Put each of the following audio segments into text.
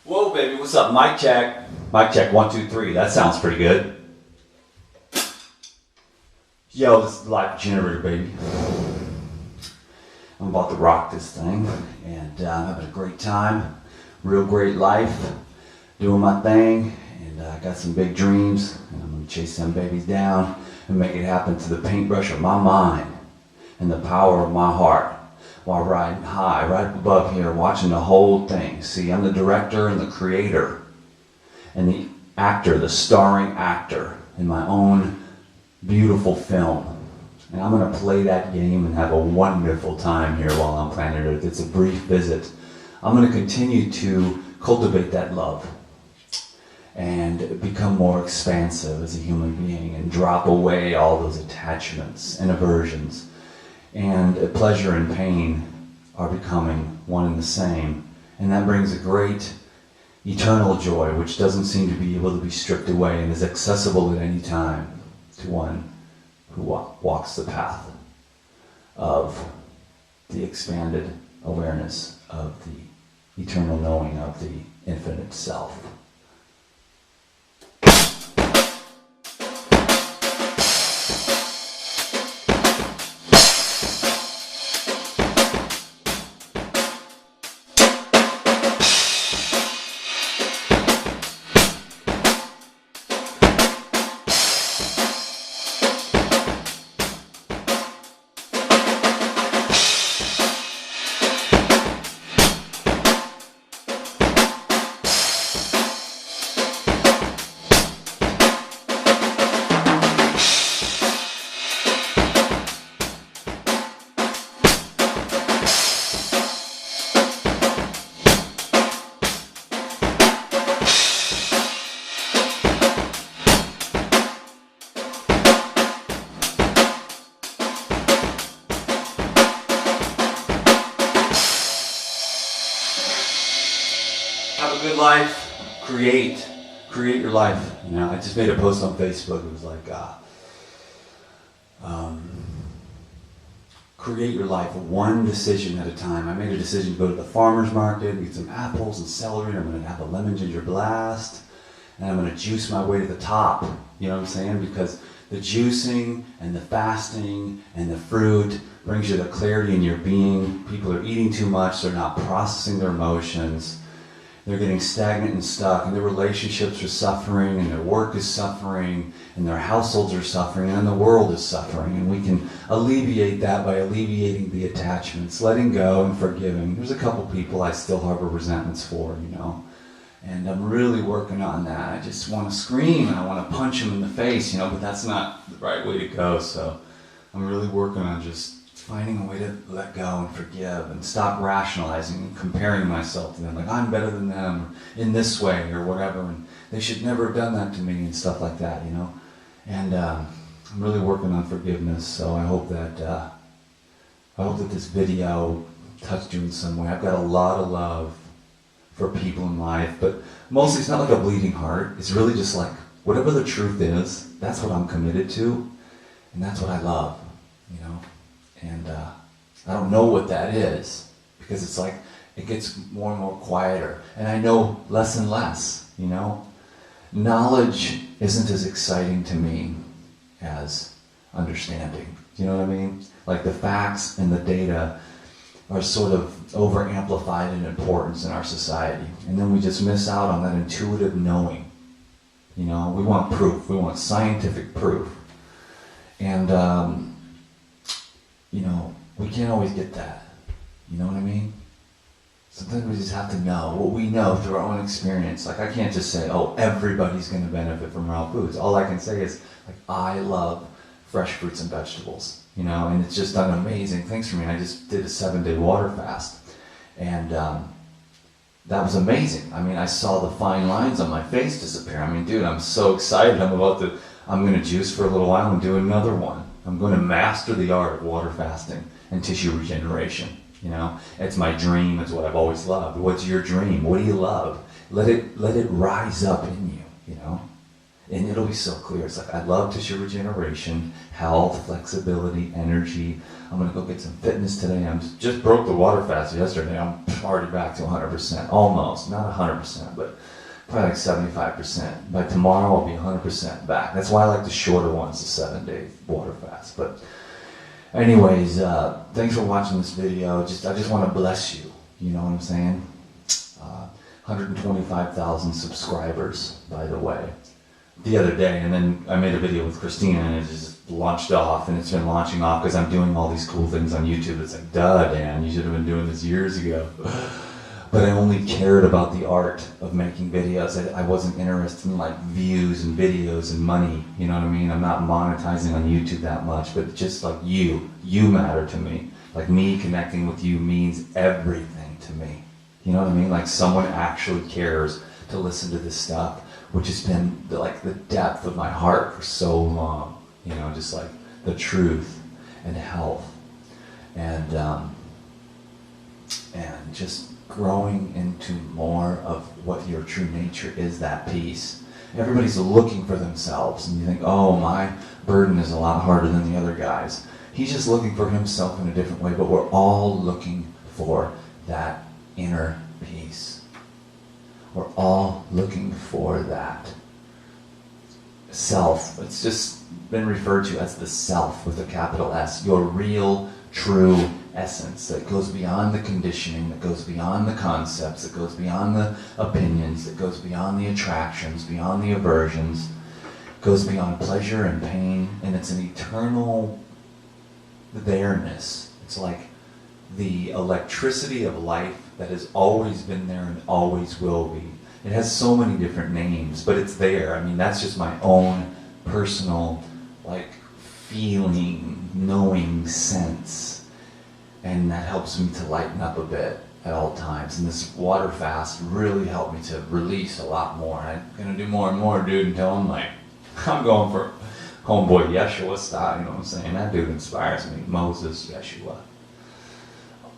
Whoa, baby, what's up? Mic check. Mic check, 1, 2, 3. That sounds pretty good. Yo, this is the life generator, baby. I'm about to rock this thing, and I'm having a great time. Real great life, doing my thing, and I got some big dreams, and I'm gonna chase them babies down and make it happen to the paintbrush of my mind and the power of my heart while riding high, right above here, watching the whole thing. See, I'm the director and the creator and the actor, the starring actor in my own beautiful film. And I'm going to play that game and have a wonderful time here while I'm planning it. It's a brief visit. I'm going to continue to cultivate that love and become more expansive as a human being and drop away all those attachments and aversions. And pleasure and pain are becoming one and the same. And that brings a great eternal joy, which doesn't seem to be able to be stripped away and is accessible at any time to one who walks the path of the expanded awareness of the eternal knowing of the infinite self. Have a good life. Create your life. You know, I just made a post on Facebook. It was like, create your life one decision at a time. I made a decision to go to the farmer's market, get some apples and celery, and I'm going to have a lemon ginger blast, and I'm going to juice my way to the top. You know what I'm saying? Because the juicing and the fasting and the fruit brings you the clarity in your being. People are eating too much. They're not processing their emotions. They're getting stagnant and stuck, and their relationships are suffering, and their work is suffering, and their households are suffering, and the world is suffering. And we can alleviate that by alleviating the attachments, letting go and forgiving. There's a couple people I still harbor resentments for, you know, and I'm really working on that. I just want to scream, and I want to punch them in the face, you know, but that's not the right way to go. So I'm really working on just finding a way to let go and forgive and stop rationalizing and comparing myself to them. Like, I'm better than them in this way or whatever, and they should never have done that to me and stuff like that, you know. And I'm really working on forgiveness, so I hope that this video touched you in some way. I've got a lot of love for people in life, but mostly it's not like a bleeding heart. It's really just like, whatever the truth is, that's what I'm committed to, and that's what I love, you know. And I don't know what that is, because it's like, it gets more and more quieter, and I know less and less, you know. Knowledge isn't as exciting to me as understanding. Do you know what I mean? Like, the facts and the data are sort of over-amplified in importance in our society, and then we just miss out on that intuitive knowing. You know, we want proof. We want scientific proof. And you know, we can't always get that. You know what I mean? Sometimes we just have to know what we know through our own experience. Like, I can't just say, oh, everybody's going to benefit from raw foods. All I can say is, like, I love fresh fruits and vegetables, you know, and it's just done amazing things for me. I just did a 7-day water fast, and that was amazing. I mean, I saw the fine lines on my face disappear. I mean, dude, I'm so excited. I'm going to juice for a little while and do another one. I'm going to master the art of water fasting and tissue regeneration. You know, it's my dream. It's what I've always loved. What's your dream? What do you love? Let it rise up in you. You know, and it'll be so clear. It's like, I love tissue regeneration, health, flexibility, energy. I'm going to go get some fitness today. I just broke the water fast yesterday. I'm already back to 100%, almost, not 100%, but probably like 75%. By tomorrow, I'll be 100% back. That's why I like the shorter ones, the 7-day water fast. But anyways, thanks for watching this video. I just want to bless you. You know what I'm saying? 125,000 subscribers, by the way, the other day. And then I made a video with Christina, and it just launched off, and it's been launching off because I'm doing all these cool things on YouTube. It's like, duh, Dan, you should have been doing this years ago. But I only cared about the art of making videos. I wasn't interested in like views and videos and money, you know what I mean? I'm not monetizing on YouTube that much, but just like you matter to me. Like me connecting with you means everything to me. You know what I mean? Like someone actually cares to listen to this stuff, which has been like the depth of my heart for so long. You know, just like the truth and health and just growing into more of what your true nature is, that peace. Everybody's looking for themselves, and you think, oh, my burden is a lot harder than the other guys. He's just looking for himself in a different way, but we're all looking for that inner peace. We're all looking for that self. It's just been referred to as the self with a capital S, your real, true essence that goes beyond the conditioning, that goes beyond the concepts, that goes beyond the opinions, that goes beyond the attractions, beyond the aversions, goes beyond pleasure and pain, and it's an eternal there-ness. It's like the electricity of life that has always been there and always will be. It has so many different names, but it's there. I mean, that's just my own personal, like, feeling, knowing sense. And that helps me to lighten up a bit at all times. And this water fast really helped me to release a lot more. And I'm going to do more and more, dude, until I'm like, I'm going for homeboy Yeshua style, you know what I'm saying? That dude inspires me. Moses, Yeshua.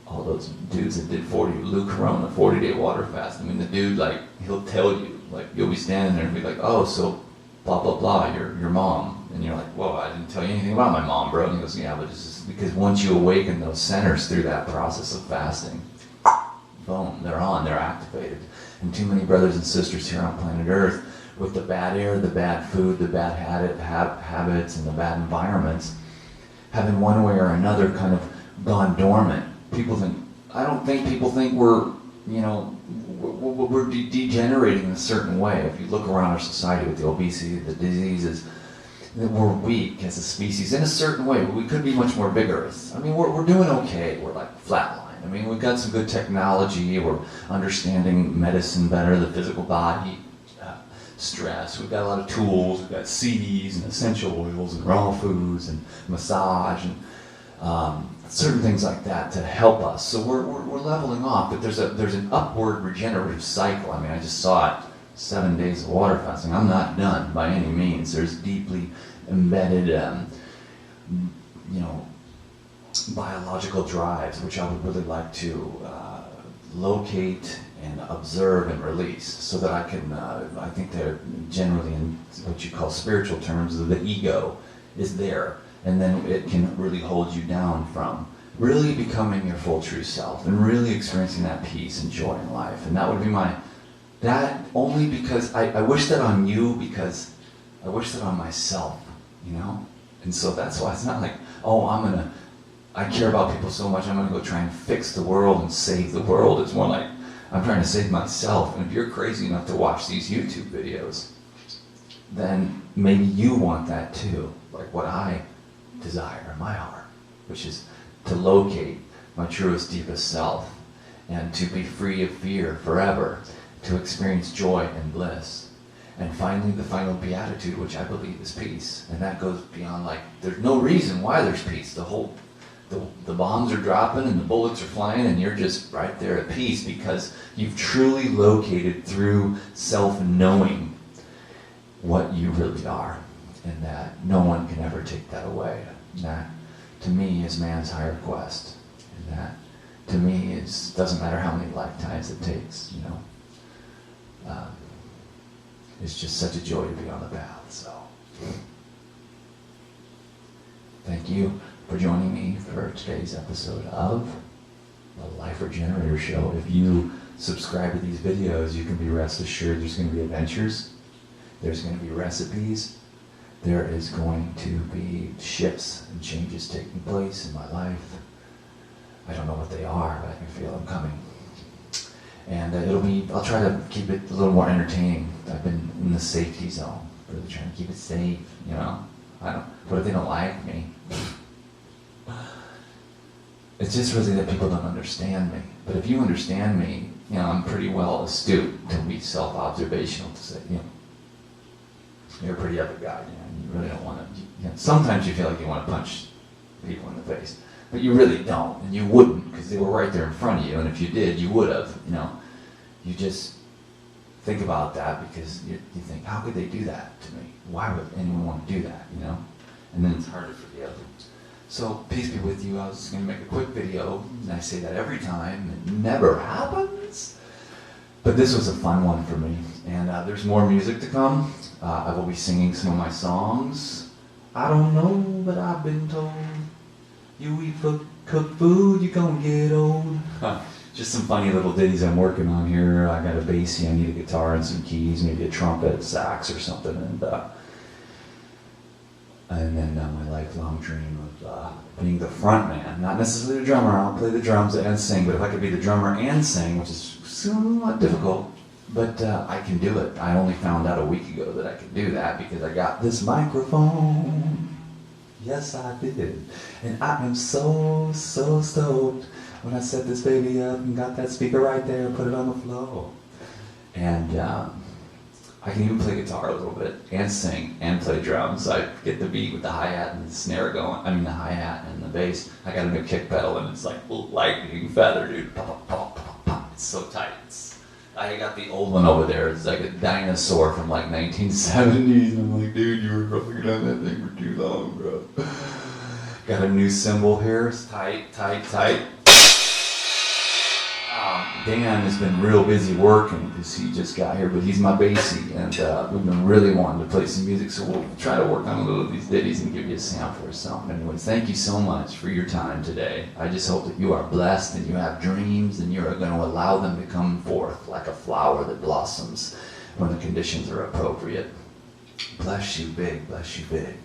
All those dudes that did Luke Corona, 40-day water fast. I mean, the dude, like, he'll tell you, like, you'll be standing there and be like, oh, so blah, blah, blah, your mom. And you're like, whoa, I didn't tell you anything about my mom, bro. And he goes, yeah, but it's just because once you awaken those centers through that process of fasting, boom, they're on, they're activated. And too many brothers and sisters here on planet Earth, with the bad air, the bad food, the bad habits, and the bad environments, have in one way or another kind of gone dormant. I don't think people think we're, you know, we're degenerating in a certain way. If you look around our society with the obesity, the diseases, we're weak as a species in a certain way. We could be much more vigorous. I mean, we're doing okay. We're like flatline. I mean, we've got some good technology. We're understanding medicine better, the physical body, stress. We've got a lot of tools. We've got CDs and essential oils and raw foods and massage and certain things like that to help us. So we're leveling off, but there's an upward regenerative cycle. I mean, I just saw it. 7 days of water fasting. I'm not done by any means. There's deeply embedded, you know, biological drives, which I would really like to locate and observe and release, so that I can. I think they're generally in what you call spiritual terms. The ego is there, and then it can really hold you down from really becoming your full true self and really experiencing that peace and joy in life. And that would be that only because I wish that on you, because I wish that on myself, you know? And so that's why it's not like, oh, I care about people so much, I'm gonna go try and fix the world and save the world. It's more like, I'm trying to save myself. And if you're crazy enough to watch these YouTube videos, then maybe you want that too. Like what I desire in my heart, which is to locate my truest, deepest self and to be free of fear forever, to experience joy and bliss. And finally, the final beatitude, which I believe is peace. And that goes beyond, like, there's no reason why there's peace. The bombs are dropping and the bullets are flying and you're just right there at peace because you've truly located through self-knowing what you really are. And that no one can ever take that away. And that, to me, is man's higher quest. And that, to me, doesn't matter how many lifetimes it takes, you know. It's just such a joy to be on the path. So, thank you for joining me for today's episode of the Life Regenerator Show. If you subscribe to these videos, you can be rest assured there's going to be adventures, there's going to be recipes, there is going to be shifts and changes taking place in my life. I don't know what they are, but I can feel them coming. And I'll try to keep it a little more entertaining. I've been in the safety zone, really trying to keep it safe, you know. What if they don't like me? It's just really that people don't understand me. But if you understand me, you know, I'm pretty well astute to be self-observational, to say, you know, you're a pretty epic guy, you know, you really don't want to, you know, sometimes you feel like you want to punch people in the face, but you really don't, and you wouldn't, because they were right there in front of you, and if you did, you would have, you know. You just think about that because you think, how could they do that to me? Why would anyone want to do that, you know? And then it's hard to forgive. So, peace be with you. I was going to make a quick video, and I say that every time. It never happens. But this was a fun one for me. And there's more music to come. I will be singing some of my songs. I don't know, but I've been told, you eat cooked food, you're going to get old. Just some funny little ditties I'm working on here. I got a bassy, I need a guitar and some keys, maybe a trumpet, sax or something. And then my lifelong dream of being the front man, not necessarily the drummer. I'll play the drums and sing, but if I could be the drummer and sing, which is somewhat difficult, but I can do it. I only found out a week ago that I could do that because I got this microphone. Yes, I did. And I am so stoked when I set this baby up and got that speaker right there and put it on the floor. And I can even play guitar a little bit, and sing, and play drums. I get the beat with the hi-hat and the snare going, the hi-hat and the bass. I got a new kick pedal, and it's like lightning feather, dude. Pop, pop, pop, pop. It's so tight. I got the old one over there. It's like a dinosaur from like 1970s. And I'm like, dude, you were fucking on that thing for too long, bro. Got a new cymbal here. It's tight, tight, tight. Dan has been real busy working because he just got here, but he's my bassy, and we've been really wanting to play some music, so we'll try to work on a little of these ditties and give you a sample or something. Anyways, thank you so much for your time today. I just hope that you are blessed and you have dreams and you are going to allow them to come forth like a flower that blossoms when the conditions are appropriate. Bless you big, bless you big.